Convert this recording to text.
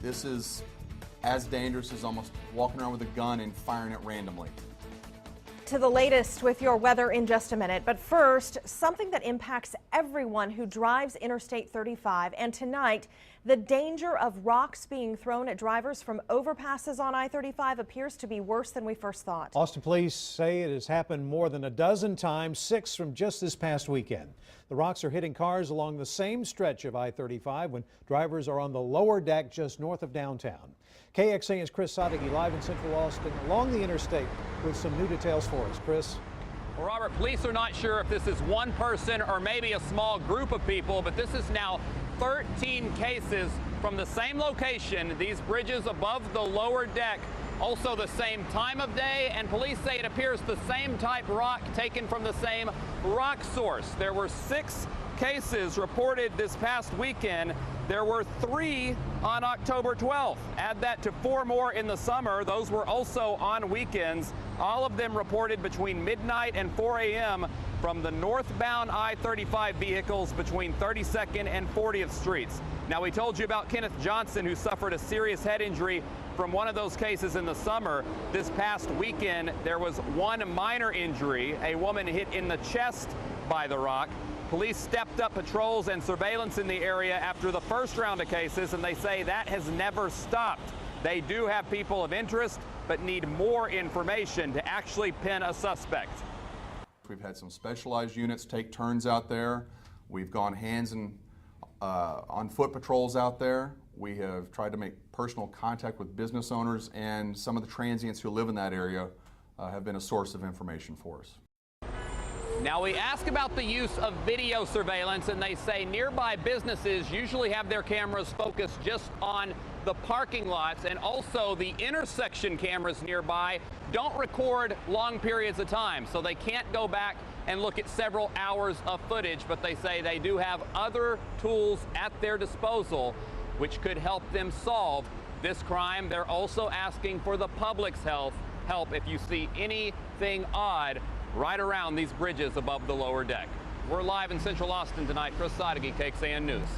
This is as dangerous as almost walking around with a gun and firing it randomly. To the latest with your weather in just a minute. But first, something that impacts everyone who drives Interstate 35. And tonight, the danger of rocks being thrown at drivers from overpasses on I-35 appears to be worse than we first thought. Austin police say it has happened more than a dozen times, 6 from just this past weekend. The rocks are hitting cars along the same stretch of I-35 when drivers are on the lower deck just north of downtown. KXAN's Chris Sadeghi live in Central Austin along the interstate with some new details for us. Chris. Well, Robert, police are not sure if this is one person or maybe a small group of people, but this is now 13 cases from the same location, these bridges above the lower deck, also the same time of day, and police say it appears the same type rock taken from the same rock source. There were 6 cases reported this past weekend. There were 3 on October 12th. Add that to 4 more in the summer. Those were also on weekends. All of them reported between midnight and 4 a.m. from the northbound I-35 vehicles between 32nd and 40th Streets. Now, we told you about Kenneth Johnson, who suffered a serious head injury from one of those cases in the summer. This past weekend, there was 1 minor injury, a woman hit in the chest by the rock. Police stepped up patrols and surveillance in the area after the first round of cases, and they say that has never stopped. They do have people of interest, but need more information to actually pin a suspect. We've had some specialized units take turns out there. We've gone hands and on foot patrols out there. We have tried to make personal contact with business owners, and some of the transients who live in that area have been a source of information for us. Now, we ask about the use of video surveillance, and they say nearby businesses usually have their cameras focused just on the parking lots, and also the intersection cameras nearby don't record long periods of time, so they can't go back and look at several hours of footage, but they say they do have other tools at their disposal which could help them solve this crime. They're also asking for the public's help if you see anything odd right around these bridges above the lower deck. We're live in Central Austin tonight. Chris Sadeghi, KXAN News.